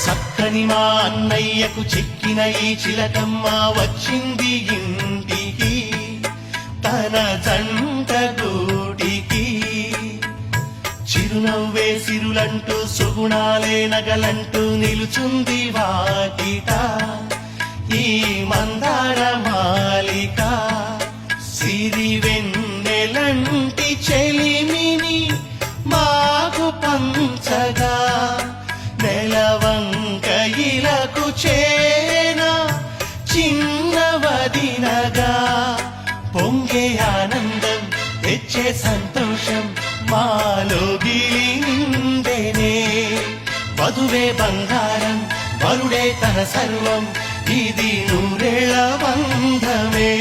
చక్కని మా అన్నయ్యకు చెక్కిన ఈ చిలకమ్మ వచ్చింది ఇంటికి తన జంట గూటికి. చిరునవ్వే సిరులంటూ సుగుణాలే నగలంటూ నిలుచుంది వాకిట ఈ మందార మాలిక. సిరి వెన్నెలంటి చెలిమిని మాకు పంచగా నెలవంక ఇలకు చేన చిన్నవదినగా. పొంగే ఆనందం తెచ్చే సంతోషం మాలో గిలిందెనే. వధువే బంగారం వరుడే తన సర్వం ఇది నూరేళ్ల బంధమే.